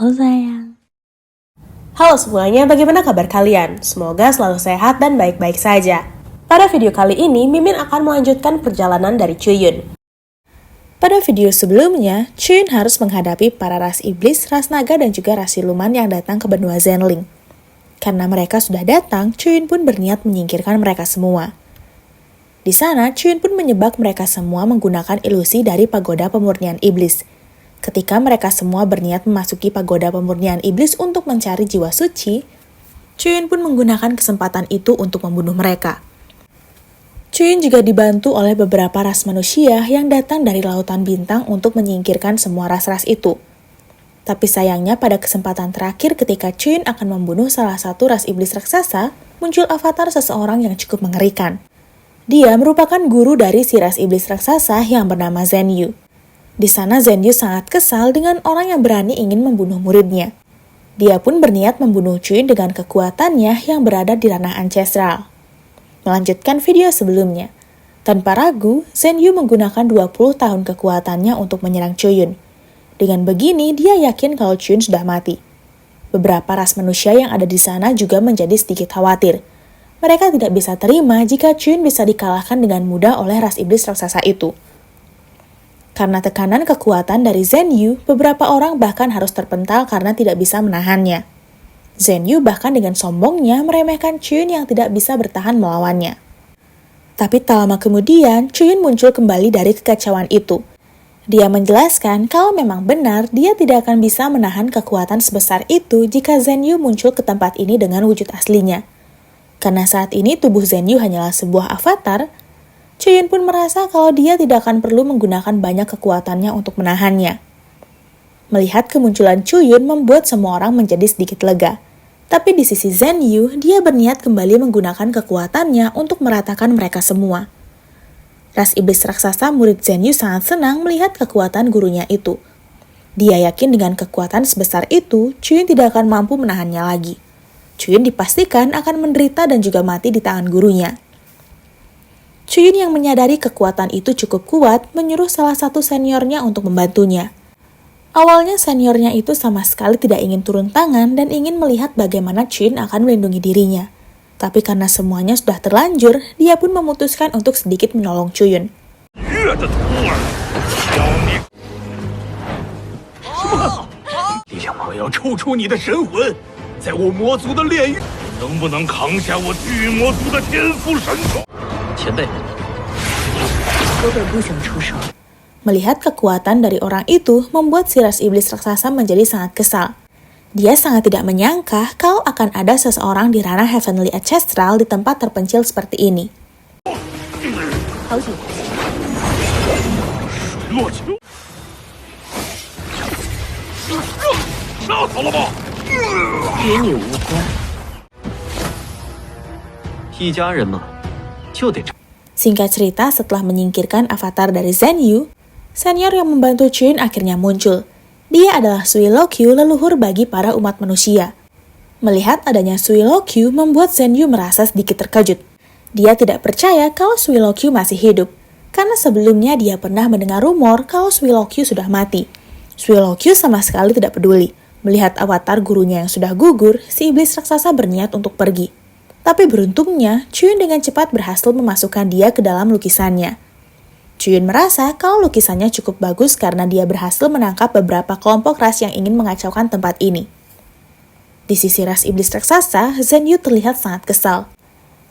Aku sayang. Halo semuanya, bagaimana kabar kalian? Semoga selalu sehat dan baik-baik saja. Pada video kali ini, Mimin akan melanjutkan perjalanan dari Chuyun. Pada video sebelumnya, Chuyun harus menghadapi para ras iblis, ras naga, dan juga ras siluman yang datang ke benua Zenling. Karena mereka sudah datang, Chuyun pun berniat menyingkirkan mereka semua. Di sana, Chuyun pun menyebak mereka semua menggunakan ilusi dari pagoda pemurnian iblis. Ketika mereka semua berniat memasuki pagoda pemurnian iblis untuk mencari jiwa suci, Chuyun pun menggunakan kesempatan itu untuk membunuh mereka. Chuyun juga dibantu oleh beberapa ras manusia yang datang dari lautan bintang untuk menyingkirkan semua ras-ras itu. Tapi sayangnya pada kesempatan terakhir ketika Chuyun akan membunuh salah satu ras iblis raksasa, muncul avatar seseorang yang cukup mengerikan. Dia merupakan guru dari si ras iblis raksasa yang bernama Zenyu. Di sana Zenyu sangat kesal dengan orang yang berani ingin membunuh muridnya. Dia pun berniat membunuh Chuyun dengan kekuatannya yang berada di ranah ancestral. Melanjutkan video sebelumnya. Tanpa ragu, Zenyu menggunakan 20 tahun kekuatannya untuk menyerang Chuyun. Dengan begini, dia yakin kalau Chuyun sudah mati. Beberapa ras manusia yang ada di sana juga menjadi sedikit khawatir. Mereka tidak bisa terima jika Chuyun bisa dikalahkan dengan mudah oleh ras iblis raksasa itu. Karena tekanan kekuatan dari Zenyu, beberapa orang bahkan harus terpental karena tidak bisa menahannya. Zenyu bahkan dengan sombongnya meremehkan Chuyun yang tidak bisa bertahan melawannya. Tapi tak lama kemudian, Chuyun muncul kembali dari kekacauan itu. Dia menjelaskan kalau memang benar dia tidak akan bisa menahan kekuatan sebesar itu jika Zenyu muncul ke tempat ini dengan wujud aslinya. Karena saat ini tubuh Zenyu hanyalah sebuah avatar, Chuyun pun merasa kalau dia tidak akan perlu menggunakan banyak kekuatannya untuk menahannya. Melihat kemunculan Chuyun membuat semua orang menjadi sedikit lega. Tapi di sisi Zenyu, dia berniat kembali menggunakan kekuatannya untuk meratakan mereka semua. Ras iblis raksasa murid Zenyu sangat senang melihat kekuatan gurunya itu. Dia yakin dengan kekuatan sebesar itu, Chuyun tidak akan mampu menahannya lagi. Chuyun dipastikan akan menderita dan juga mati di tangan gurunya. Chuyun yang menyadari kekuatan itu cukup kuat menyuruh salah satu seniornya untuk membantunya. Awalnya seniornya itu sama sekali tidak ingin turun tangan dan ingin melihat bagaimana Chuyun akan melindungi dirinya. Tapi karena semuanya sudah terlanjur, dia pun memutuskan untuk sedikit menolong Chuyun. Melihat kekuatan dari orang itu membuat si ras iblis raksasa menjadi sangat kesal. Dia sangat tidak menyangka kalau akan ada seseorang di ranah Heavenly Ancestral di tempat terpencil seperti ini. Singkat cerita, setelah menyingkirkan avatar dari Zenyu, senior yang membantu Chuyun akhirnya muncul. Dia adalah Suilokyu, leluhur bagi para umat manusia. Melihat adanya Suilokyu membuat Zenyu merasa sedikit terkejut. Dia tidak percaya kalau Suilokyu masih hidup, karena sebelumnya dia pernah mendengar rumor kalau Suilokyu sudah mati. Suilokyu sama sekali tidak peduli. Melihat avatar gurunya yang sudah gugur, si iblis raksasa berniat untuk pergi. Tapi beruntungnya, Chuyun dengan cepat berhasil memasukkan dia ke dalam lukisannya. Chuyun merasa kalau lukisannya cukup bagus karena dia berhasil menangkap beberapa kelompok ras yang ingin mengacaukan tempat ini. Di sisi ras iblis raksasa, Zenyu terlihat sangat kesal.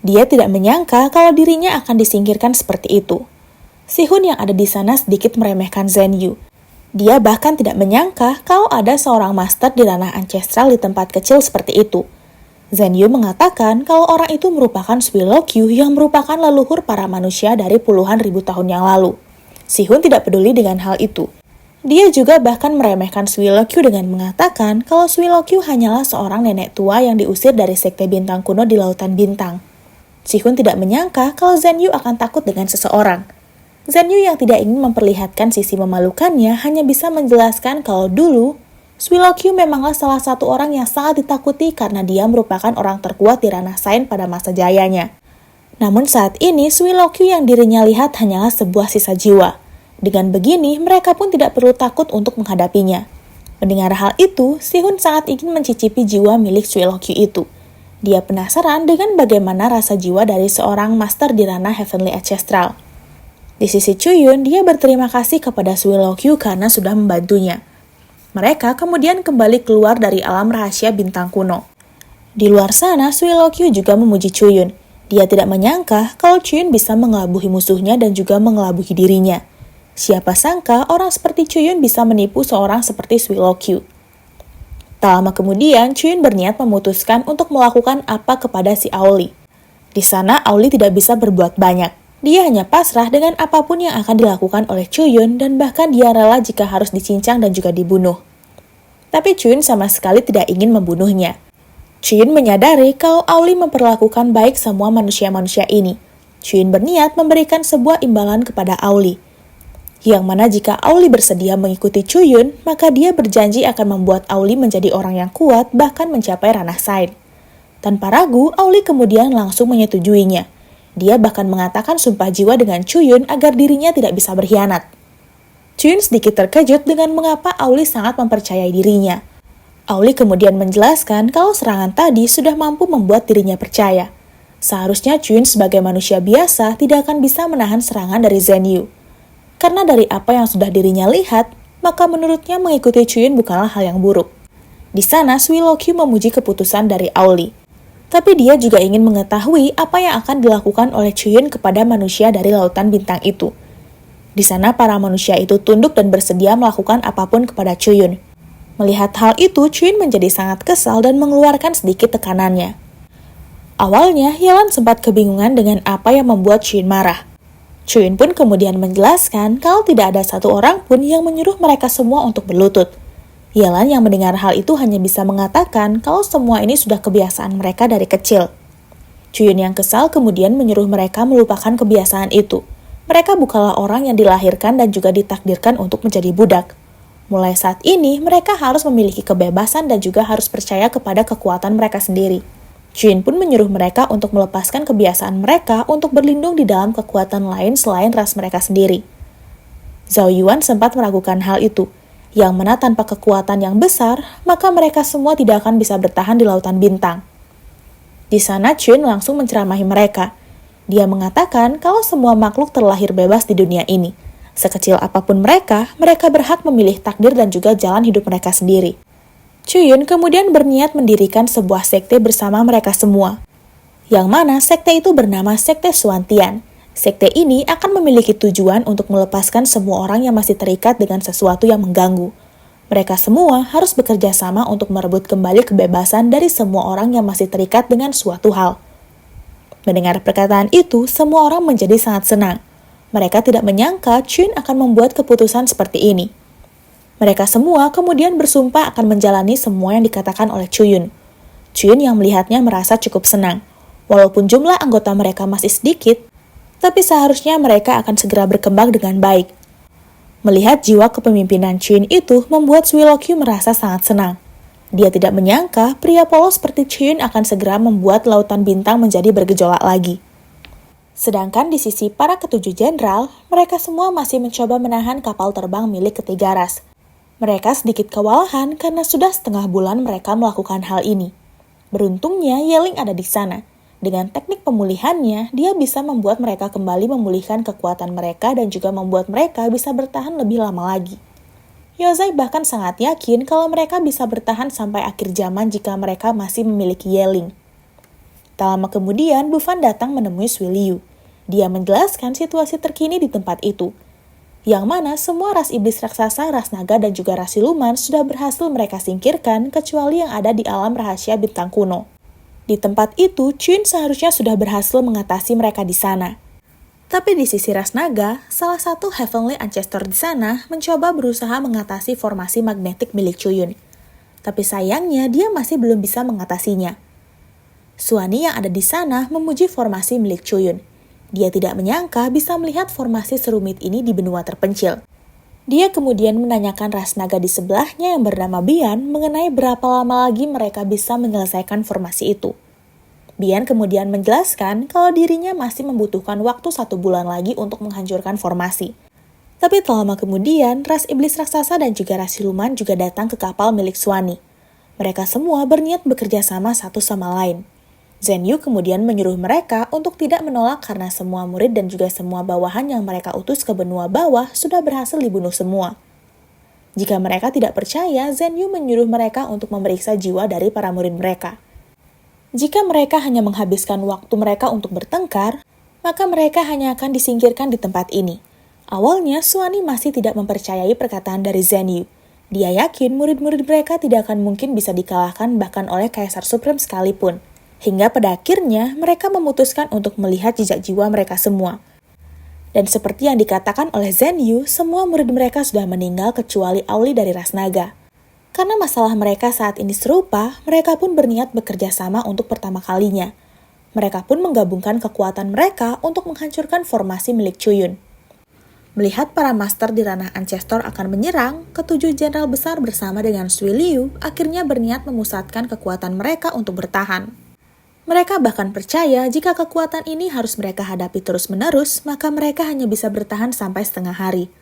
Dia tidak menyangka kalau dirinya akan disingkirkan seperti itu. Sihun yang ada di sana sedikit meremehkan Zenyu. Dia bahkan tidak menyangka kalau ada seorang master di ranah ancestral di tempat kecil seperti itu. Zenyu mengatakan kalau orang itu merupakan Suilokyu yang merupakan leluhur para manusia dari puluhan ribu tahun yang lalu. Sihun tidak peduli dengan hal itu. Dia juga bahkan meremehkan Suilokyu dengan mengatakan kalau Suilokyu hanyalah seorang nenek tua yang diusir dari sekte bintang kuno di lautan bintang. Sihun tidak menyangka kalau Zenyu akan takut dengan seseorang. Zenyu yang tidak ingin memperlihatkan sisi memalukannya hanya bisa menjelaskan kalau dulu Suilokyu memanglah salah satu orang yang sangat ditakuti karena dia merupakan orang terkuat di ranah Sain pada masa jayanya. Namun saat ini Suilokyu yang dirinya lihat hanyalah sebuah sisa jiwa. Dengan begini, mereka pun tidak perlu takut untuk menghadapinya. Mendengar hal itu, Sihun sangat ingin mencicipi jiwa milik Suilokyu itu. Dia penasaran dengan bagaimana rasa jiwa dari seorang master di ranah Heavenly Ancestral. Di sisi Chuyun, dia berterima kasih kepada Suilokyu karena sudah membantunya. Mereka kemudian kembali keluar dari alam rahasia bintang kuno. Di luar sana, Suilokyu juga memuji Chuyun. Dia tidak menyangka kalau Chuyun bisa mengelabuhi musuhnya dan juga mengelabuhi dirinya. Siapa sangka orang seperti Chuyun bisa menipu seorang seperti Suilokyu. Tak lama kemudian, Chuyun berniat memutuskan untuk melakukan apa kepada si Aoli. Di sana, Aoli tidak bisa berbuat banyak. Dia hanya pasrah dengan apapun yang akan dilakukan oleh Chuyun dan bahkan dia rela jika harus dicincang dan juga dibunuh. Tapi Chuyun sama sekali tidak ingin membunuhnya. Chuyun menyadari kalau Aoli memperlakukan baik semua manusia-manusia ini. Chuyun berniat memberikan sebuah imbalan kepada Aoli. Yang mana jika Aoli bersedia mengikuti Chuyun, maka dia berjanji akan membuat Aoli menjadi orang yang kuat bahkan mencapai ranah Sain. Tanpa ragu, Aoli kemudian langsung menyetujuinya. Dia bahkan mengatakan sumpah jiwa dengan Chuyun agar dirinya tidak bisa berkhianat. Chuyun sedikit terkejut dengan mengapa Aoli sangat mempercayai dirinya. Aoli kemudian menjelaskan kalau serangan tadi sudah mampu membuat dirinya percaya. Seharusnya Chuyun sebagai manusia biasa tidak akan bisa menahan serangan dari Zenyu. Karena dari apa yang sudah dirinya lihat, maka menurutnya mengikuti Chuyun bukanlah hal yang buruk. Di sana, Suilokyu memuji keputusan dari Aoli. Tapi dia juga ingin mengetahui apa yang akan dilakukan oleh Chuyun kepada manusia dari lautan bintang itu. Di sana, para manusia itu tunduk dan bersedia melakukan apapun kepada Chuyun. Melihat hal itu, Chuyun menjadi sangat kesal dan mengeluarkan sedikit tekanannya. Awalnya, Yelan sempat kebingungan dengan apa yang membuat Chuyun marah. Chuyun pun kemudian menjelaskan kalau tidak ada satu orang pun yang menyuruh mereka semua untuk berlutut. Yelan yang mendengar hal itu hanya bisa mengatakan kalau semua ini sudah kebiasaan mereka dari kecil. Chuyun yang kesal kemudian menyuruh mereka melupakan kebiasaan itu. Mereka bukanlah orang yang dilahirkan dan juga ditakdirkan untuk menjadi budak. Mulai saat ini, mereka harus memiliki kebebasan dan juga harus percaya kepada kekuatan mereka sendiri. Chuyun pun menyuruh mereka untuk melepaskan kebiasaan mereka untuk berlindung di dalam kekuatan lain selain ras mereka sendiri. Zhao Yuan sempat meragukan hal itu, yang mana tanpa kekuatan yang besar, maka mereka semua tidak akan bisa bertahan di lautan bintang. Di sana Chuyun langsung menceramahi mereka. Dia mengatakan kalau semua makhluk terlahir bebas di dunia ini. Sekecil apapun mereka berhak memilih takdir dan juga jalan hidup mereka sendiri. Chuyun kemudian berniat mendirikan sebuah sekte bersama mereka semua. Yang mana sekte itu bernama Sekte Suantian. Sekte ini akan memiliki tujuan untuk melepaskan semua orang yang masih terikat dengan sesuatu yang mengganggu. Mereka semua harus bekerja sama untuk merebut kembali kebebasan dari semua orang yang masih terikat dengan suatu hal. Mendengar perkataan itu, semua orang menjadi sangat senang. Mereka tidak menyangka Chuyun akan membuat keputusan seperti ini. Mereka semua kemudian bersumpah akan menjalani semua yang dikatakan oleh Chuyun. Chuyun yang melihatnya merasa cukup senang. Walaupun jumlah anggota mereka masih sedikit, tapi seharusnya mereka akan segera berkembang dengan baik. Melihat jiwa kepemimpinan Chuyun itu membuat Suilokyu merasa sangat senang. Dia tidak menyangka pria polos seperti Chuyun akan segera membuat lautan bintang menjadi bergejolak lagi. Sedangkan di sisi para ketujuh jenderal, mereka semua masih mencoba menahan kapal terbang milik ketiga ras. Mereka sedikit kewalahan karena sudah setengah bulan mereka melakukan hal ini. Beruntungnya, Yeling ada di sana. Dengan teknik pemulihannya, dia bisa membuat mereka kembali memulihkan kekuatan mereka dan juga membuat mereka bisa bertahan lebih lama lagi. Yozai bahkan sangat yakin kalau mereka bisa bertahan sampai akhir zaman jika mereka masih memiliki Yeling. Tak lama kemudian, Bufan datang menemui Sui Liu. Dia menjelaskan situasi terkini di tempat itu. Yang mana semua ras iblis raksasa, ras naga, dan juga ras siluman sudah berhasil mereka singkirkan kecuali yang ada di alam rahasia bintang kuno. Di tempat itu, Chuyun seharusnya sudah berhasil mengatasi mereka di sana. Tapi di sisi ras naga, salah satu Heavenly Ancestor di sana mencoba berusaha mengatasi formasi magnetik milik Chuyun. Tapi sayangnya dia masih belum bisa mengatasinya. Suani yang ada di sana memuji formasi milik Chuyun. Dia tidak menyangka bisa melihat formasi serumit ini di benua terpencil. Dia kemudian menanyakan ras naga di sebelahnya yang bernama Bian mengenai berapa lama lagi mereka bisa menyelesaikan formasi itu. Bian kemudian menjelaskan kalau dirinya masih membutuhkan waktu 1 bulan lagi untuk menghancurkan formasi. Tapi tak lama kemudian, ras iblis raksasa dan juga ras siluman juga datang ke kapal milik Swanee. Mereka semua berniat bekerja sama satu sama lain. Zenyu kemudian menyuruh mereka untuk tidak menolak karena semua murid dan juga semua bawahan yang mereka utus ke benua bawah sudah berhasil dibunuh semua. Jika mereka tidak percaya, Zenyu menyuruh mereka untuk memeriksa jiwa dari para murid mereka. Jika mereka hanya menghabiskan waktu mereka untuk bertengkar, maka mereka hanya akan disingkirkan di tempat ini. Awalnya, Swanee masih tidak mempercayai perkataan dari Zenyu. Dia yakin murid-murid mereka tidak akan mungkin bisa dikalahkan bahkan oleh Kaisar Supreme sekalipun. Hingga pada akhirnya, mereka memutuskan untuk melihat jejak jiwa mereka semua. Dan seperti yang dikatakan oleh Zenyu, semua murid mereka sudah meninggal kecuali Auli dari ras naga. Karena masalah mereka saat ini serupa, mereka pun berniat bekerja sama untuk pertama kalinya. Mereka pun menggabungkan kekuatan mereka untuk menghancurkan formasi milik Chuyun. Melihat para master di ranah Ancestor akan menyerang, ketujuh jenderal besar bersama dengan Sui Liu akhirnya berniat memusatkan kekuatan mereka untuk bertahan. Mereka bahkan percaya jika kekuatan ini harus mereka hadapi terus-menerus, maka mereka hanya bisa bertahan sampai setengah hari.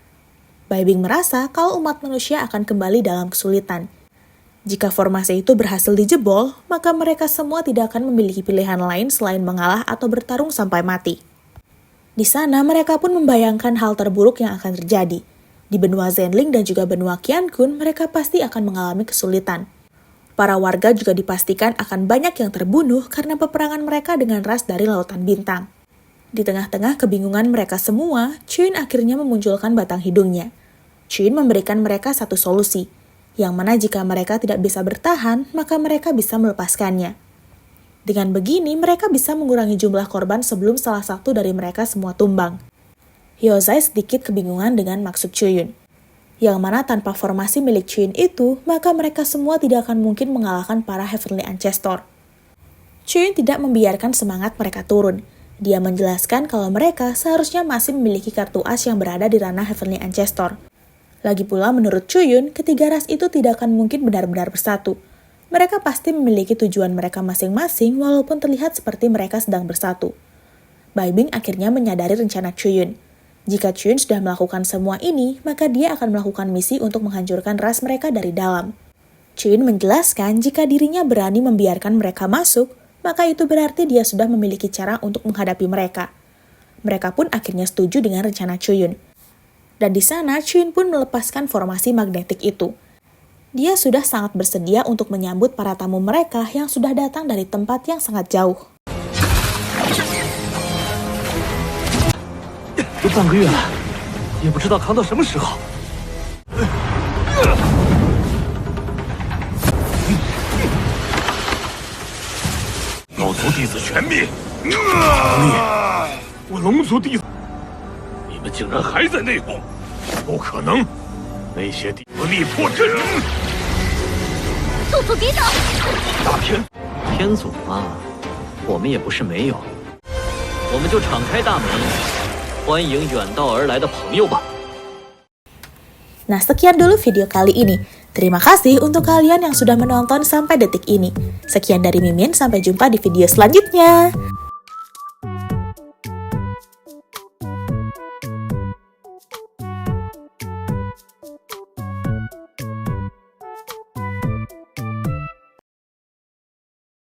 Bai Bing merasa kalau umat manusia akan kembali dalam kesulitan. Jika formasi itu berhasil dijebol, maka mereka semua tidak akan memiliki pilihan lain selain mengalah atau bertarung sampai mati. Di sana, mereka pun membayangkan hal terburuk yang akan terjadi. Di benua Zenling dan juga benua Qiankun, mereka pasti akan mengalami kesulitan. Para warga juga dipastikan akan banyak yang terbunuh karena peperangan mereka dengan ras dari Lautan Bintang. Di tengah-tengah kebingungan mereka semua, Chuyun akhirnya memunculkan batang hidungnya. Chuyun memberikan mereka satu solusi, yang mana jika mereka tidak bisa bertahan, maka mereka bisa melepaskannya. Dengan begini, mereka bisa mengurangi jumlah korban sebelum salah satu dari mereka semua tumbang. Hyozai sedikit kebingungan dengan maksud Chuyun. Yang mana tanpa formasi milik Chuyun itu, maka mereka semua tidak akan mungkin mengalahkan para Heavenly Ancestor. Chuyun tidak membiarkan semangat mereka turun. Dia menjelaskan kalau mereka seharusnya masih memiliki kartu as yang berada di ranah Heavenly Ancestor. Lagi pula menurut Chuyun, ketiga ras itu tidak akan mungkin benar-benar bersatu. Mereka pasti memiliki tujuan mereka masing-masing walaupun terlihat seperti mereka sedang bersatu. Bai Bing akhirnya menyadari rencana Chuyun. Jika Chuyun sudah melakukan semua ini, maka dia akan melakukan misi untuk menghancurkan ras mereka dari dalam. Chuyun menjelaskan jika dirinya berani membiarkan mereka masuk, maka itu berarti dia sudah memiliki cara untuk menghadapi mereka. Mereka pun akhirnya setuju dengan rencana Chuyun. Dan di sana, Chuyun pun melepaskan formasi magnetik itu. Dia sudah sangat bersedia untuk menyambut para tamu mereka yang sudah datang dari tempat yang sangat jauh. 都半个月了，也不知道扛到什么时候。妖族弟子全灭！我龙族弟子，你们竟然还在内讧！不可能，那些弟子力破阵！速速抵挡！大天，天祖嘛，我们也不是没有，我们就敞开大门，欢迎远道而来的朋友吧。 Nah, sekian dulu video kali ini. Terima kasih untuk kalian yang sudah menonton sampai detik ini. Sekian dari Mimin, sampai jumpa di video selanjutnya.